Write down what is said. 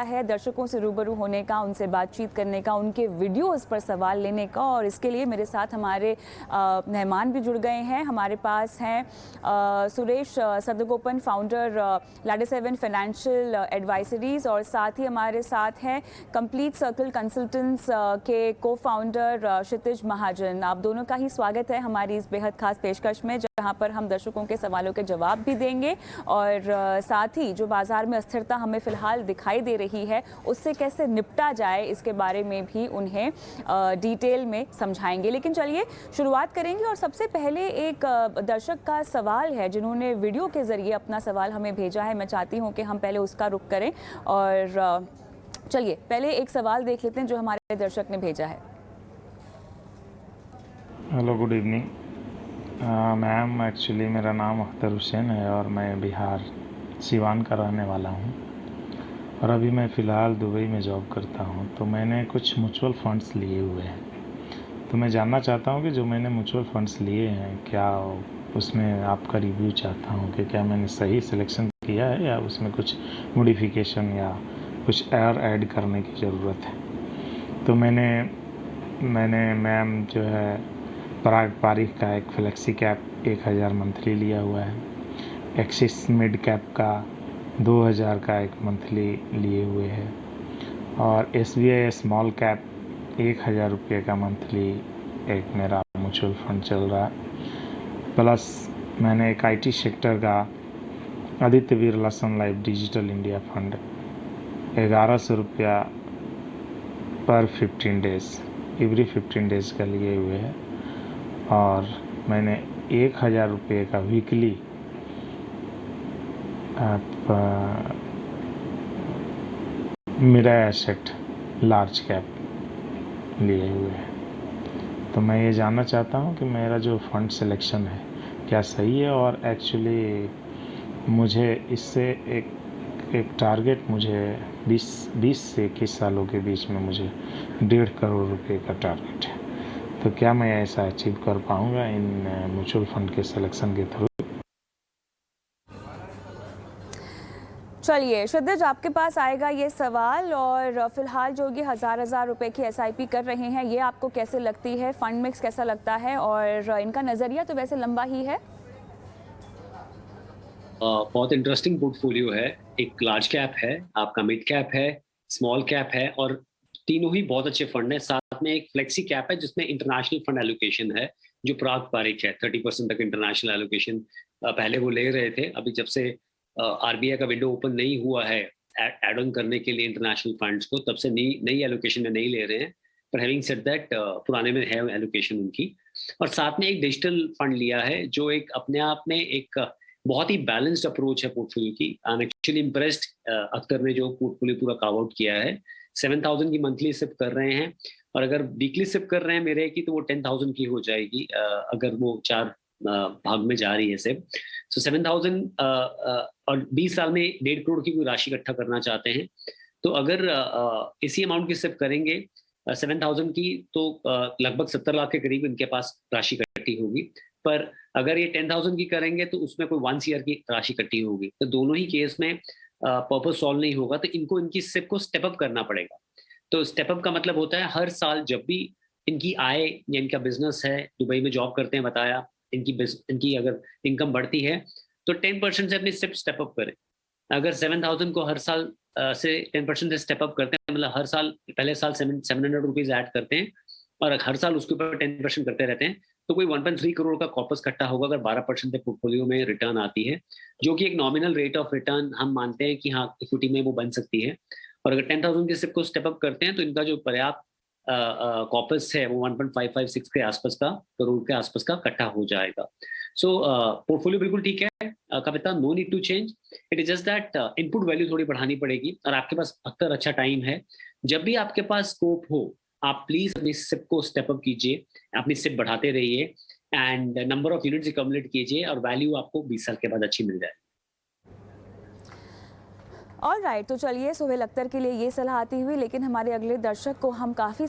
है दर्शकों से रूबरू होने का, उनसे बातचीत करने का, उनके वीडियोस पर सवाल लेने का। और इसके लिए मेरे साथ हमारे मेहमान भी जुड़ गए हैं। हमारे पास हैं Suresh Sadagopan, founder Ladder seven financial advisories, और साथ ही हमारे साथ हैं कंप्लीट सर्कल कंसल्टेंट्स के को फाउंडर क्षितिज महाजन। आप दोनों का ही स्वागत है हमारी इस बेहद खास पेशकश में, जहां पर हम दर्शकों के सवालों के जवाब भी देंगे और साथ ही जो बाजार में अस्थिरता हमें फिलहाल दिखाई दे रही है उससे कैसे निपटा जाए इसके बारे में भी उन्हें डिटेल में समझाएंगे। लेकिन चलिए शुरुआत करेंगे और सबसे पहले एक दर्शक का सवाल है जिन्होंने वीडियो के जरिए अपना सवाल हमें भेजा है। मैं चाहती हूं कि हम पहले उसका रुख करें और चलिए पहले एक सवाल देख लेते हैं जो हमारे दर्शक ने भेजा है। Hello, good evening ma'am. Actually मेरा नाम अख्तर हुसैन है और मैं बिहार सिवान का रहने वाला हूँ और अभी मैं फ़िलहाल दुबई में जॉब करता हूँ। तो मैंने कुछ म्यूचुअल फ़ंड्स लिए हुए हैं, तो मैं जानना चाहता हूँ कि जो मैंने म्यूचुअल फ़ंड्स लिए हैं क्या उसमें आपका रिव्यू चाहता हूँ कि क्या मैंने सही सिलेक्शन किया है या उसमें कुछ मॉडिफिकेशन या कुछ और ऐड करने की ज़रूरत है। तो मैंने मैम जो है पराग पारिख का एक फ्लेक्सी कैप 1000 मंथली लिया हुआ है, एक्सिस मिड कैप का 2000 का एक मंथली लिए हुए है और SBI स्मॉल कैप 1000 रुपये का मंथली एक मेरा म्यूचुअल फंड चल रहा है। प्लस मैंने एक IT सेक्टर का आदित्य बिरला सन लाइफ डिजिटल इंडिया फंड 1100 रुपया पर 15 डेज एवरी 15 डेज का लिए हुए है और मैंने 1000 रुपये का वीकली मेरा एसेट लार्ज कैप लिए हुए हैं। तो मैं ये जानना चाहता हूँ कि मेरा जो फंड सिलेक्शन है क्या सही है और एक्चुअली मुझे इससे एक टारगेट मुझे 20 से 21 सालों के बीच में मुझे 1.5 करोड़ रुपए का टारगेट है। तो क्या मैं ऐसा अचीव कर पाऊँगा इन म्यूचुअल फंड के सिलेक्शन के थ्रू? चलिए क्षितिज, आपके पास आएगा ये सवाल। और फिलहाल जो ये हजार रुपए की SIP कर रहे हैं, ये आपको कैसे लगती है? फंड मिक्स कैसा लगता है? और इनका नज़रिया तो वैसे लंबा ही है। बहुत इंटरेस्टिंग पोर्टफोलियो है। एक लार्ज कैप है, आपका मिड कैप है, स्मॉल कैप है और तीनों ही बहुत अच्छे फंड हैं। साथ में एक फ्लेक्सी कैप है जिसमें इंटरनेशनल फंड एलोकेशन है जो पराग पारिख है। 30% तक इंटरनेशनल एलोकेशन पहले वो ले रहे थे। अभी जब से RBI का विंडो ओपन नहीं हुआ है एड ऑन करने के लिए इंटरनेशनल फंड्स को, तब से नई एलोकेशन में नहीं ले रहे हैं। पर हैविंग सेड दैट पुराने में है एलोकेशन उनकी। और साथ में एक डिजिटल फंड लिया है जो एक अपने आप में एक बहुत ही बैलेंस्ड अप्रोच है पोर्टफोलियो की। I am actually impressed Akhtar ने जो पोर्टफोलियो पूरा कवर आउट किया है। 7000 की मंथली सिप कर रहे हैं और अगर वीकली सिप कर रहे हैं मेरे की तो वो 10,000 की हो जाएगी अगर वो 4 भाग में जा रही है सिप। सो 7000 और 20 साल में 1.5 करोड़ की कोई राशि इकट्ठा करना चाहते हैं तो अगर इसी अमाउंट की सिप करेंगे 7000 की तो लगभग 70 लाख के करीब इनके पास राशि इकट्ठी होगी। पर अगर ये 10,000 की करेंगे तो उसमें कोई 1 ईयर की राशि इकट्ठी होगी। तो दोनों ही केस में पर्पस सॉल्व नहीं होगा, तो इनको इनकी सिप को स्टेप अप करना पड़ेगा। तो स्टेप अप का मतलब होता है हर साल जब भी इनकी आय या इनका बिजनेस है, दुबई में जॉब करते हैं बताया, इनकी अगर इनकम बढ़ती है तो 10% से अपनी सिप स्टेप अप करें। अगर 7,000 को हर साल से 10% से स्टेप अप करते हैं, मतलब हर साल पहले साल 700 रुपीज ऐड करते हैं और हर साल उसके ऊपर 10% करते रहते हैं तो कोई 1.3 करोड़ का कॉर्पस इकट्ठा होगा अगर 12% पे पोर्टफोलियो में रिटर्न आती है, जो कि एक नॉमिनल रेट ऑफ रिटर्न हम मानते हैं कि हाँ इक्विटी में वो बन सकती है। और अगर 10,000 के सिप को स्टेप अप करते हैं तो इनका जो पर्याप्त कॉर्पस है वो 1.556 के आसपास का करोड़ के आसपास का इकट्ठा हो जाएगा। सो पोर्टफोलियो बिल्कुल ठीक है Kavita, no need to change. It is just that input value थोड़ी बढ़ानी पड़ेगी और आपके पास अक्सर अच्छा टाइम है। जब भी आपके पास स्कोप हो आप प्लीज अपनी सिप को स्टेप अप कीजिए, अपनी सिप बढ़ाते रहिए and number of units accumulate कीजिए और वैल्यू आपको 20 साल के बाद अच्छी मिल जाए। ऑल राइट, तो चलिए सुहेल अख्तर के लिए ये सलाह आती हुई, लेकिन हमारे अगले दर्शक को हम काफ़ी